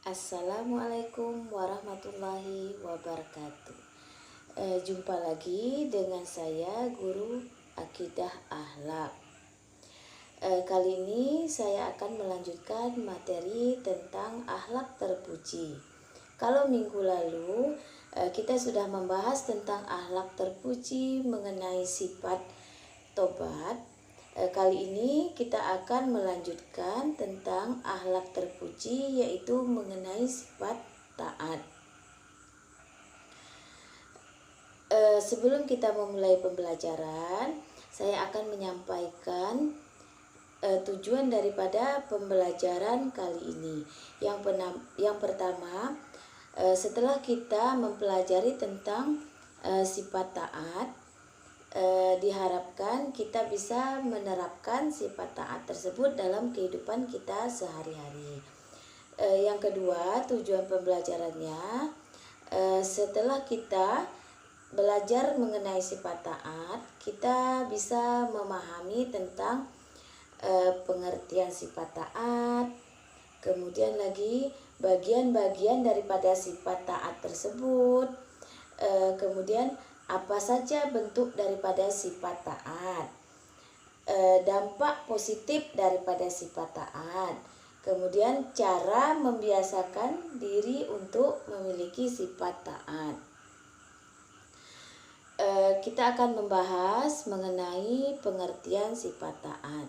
Assalamualaikum warahmatullahi wabarakatuh. Jumpa lagi dengan saya Guru Akidah Akhlak. Kali ini saya akan melanjutkan materi tentang akhlak terpuji. Kalau minggu lalu kita sudah membahas tentang akhlak terpuji mengenai sifat tobat. Kali ini kita akan melanjutkan tentang akhlak terpuji, yaitu mengenai sifat taat. Sebelum kita memulai pembelajaran, saya akan menyampaikan tujuan daripada pembelajaran kali ini. Yang pertama, setelah kita mempelajari tentang sifat taat, diharapkan kita bisa menerapkan sifat taat tersebut dalam kehidupan kita sehari-hari. Yang kedua, tujuan pembelajarannya, setelah kita belajar mengenai sifat taat, kita bisa memahami tentang pengertian sifat taat, kemudian lagi bagian-bagian daripada sifat taat tersebut, kemudian apa saja bentuk daripada sifat taat, dampak positif daripada sifat taat, kemudian cara membiasakan diri untuk memiliki sifat taat. Kita akan membahas mengenai pengertian sifat taat.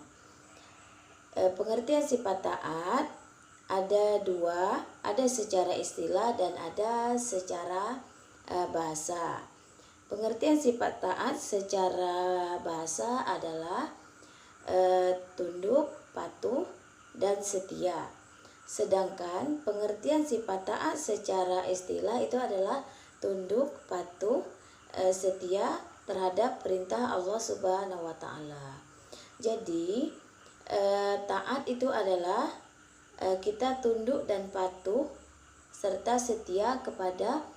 Pengertian sifat taat ada dua, ada secara istilah dan ada secara bahasa. Pengertian sifat taat secara bahasa adalah tunduk, patuh, dan setia. Sedangkan pengertian sifat taat secara istilah itu adalah tunduk, patuh, setia terhadap perintah Allah Subhanahu wa Ta'ala. Jadi taat itu adalah kita tunduk dan patuh serta setia kepada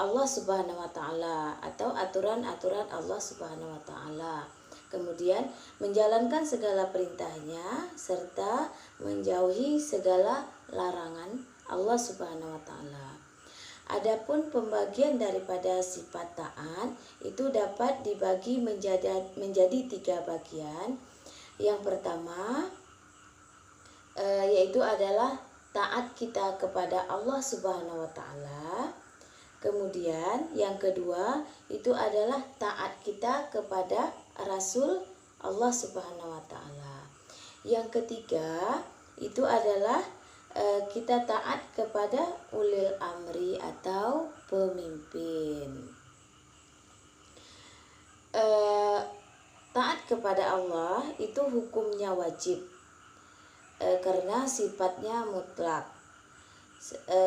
Allah Subhanahu wa Ta'ala atau aturan-aturan Allah Subhanahu wa Ta'ala. Kemudian menjalankan segala perintahnya serta menjauhi segala larangan Allah Subhanahu wa Ta'ala. Adapun pembagian daripada sifat taat itu dapat dibagi menjadi tiga bagian. Yang pertama yaitu adalah taat kita kepada Allah Subhanahu wa Ta'ala. Kemudian yang kedua itu adalah taat kita kepada Rasul Allah Subhanahu wa Ta'ala. Yang ketiga itu adalah kita taat kepada ulil amri atau pemimpin. Taat kepada Allah itu hukumnya wajib karena sifatnya mutlak.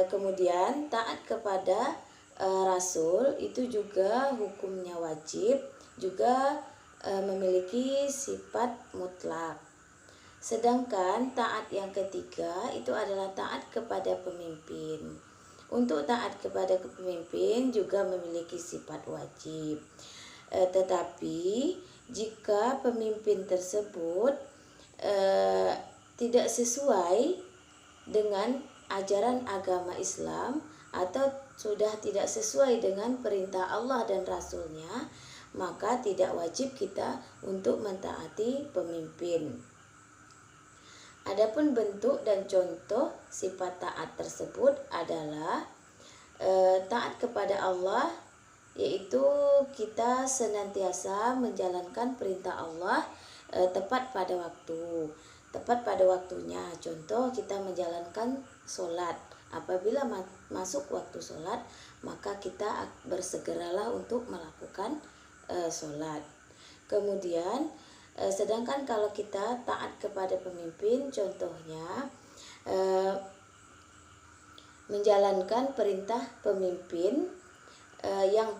Kemudian taat kepada Rasul itu juga hukumnya wajib, juga memiliki sifat mutlak. Sedangkan taat yang ketiga itu adalah taat kepada pemimpin. Untuk taat kepada pemimpin juga memiliki sifat wajib. Tetapi jika pemimpin tersebut tidak sesuai dengan ajaran agama Islam atau sudah tidak sesuai dengan perintah Allah dan Rasulnya, maka tidak wajib kita untuk mentaati pemimpin. Adapun bentuk dan contoh sifat taat tersebut adalah taat kepada Allah, yaitu kita senantiasa menjalankan perintah Allah tepat pada waktunya. Contoh, kita menjalankan sholat. Apabila masuk waktu sholat, maka kita bersegeralah untuk melakukan sholat. Kemudian sedangkan kalau kita taat kepada pemimpin, contohnya menjalankan perintah pemimpin yang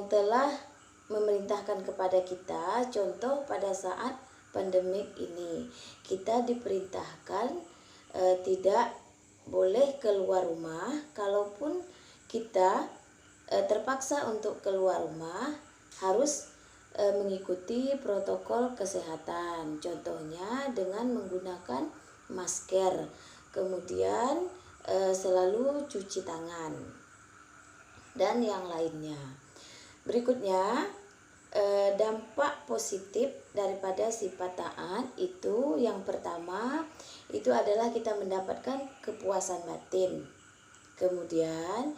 telah memerintahkan kepada kita. Contoh, pada saat pandemik ini kita diperintahkan tidak boleh keluar rumah. Kalaupun kita terpaksa untuk keluar rumah, harus mengikuti protokol kesehatan. Contohnya dengan menggunakan masker, kemudian selalu cuci tangan, dan yang lainnya. Berikutnya, dampak positif daripada sifat taat itu yang pertama itu adalah kita mendapatkan kepuasan batin. Kemudian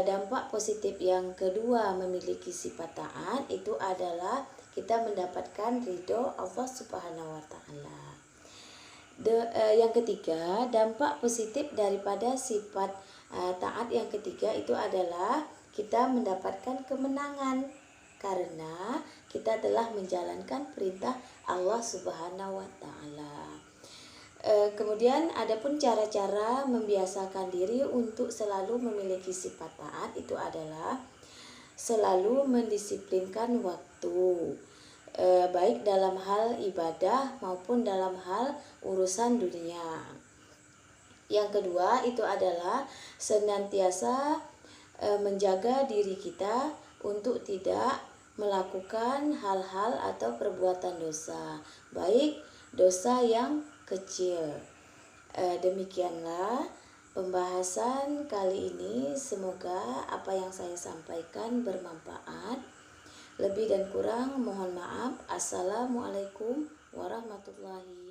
dampak positif yang kedua memiliki sifat taat itu adalah kita mendapatkan ridho Allah Subhanahu wa taala. Yang ketiga, dampak positif daripada sifat taat yang ketiga itu adalah kita mendapatkan kemenangan karena kita telah menjalankan perintah Allah Subhanahu wa taala. Kemudian adapun cara-cara membiasakan diri untuk selalu memiliki sifat taat itu adalah selalu mendisiplinkan waktu, baik dalam hal ibadah maupun dalam hal urusan dunia. Yang kedua itu adalah senantiasa menjaga diri kita untuk tidak melakukan hal-hal atau perbuatan dosa, baik dosa yang kecil. Demikianlah pembahasan kali ini. Semoga apa yang saya sampaikan bermanfaat. Lebih dan kurang mohon maaf. Assalamualaikum warahmatullahi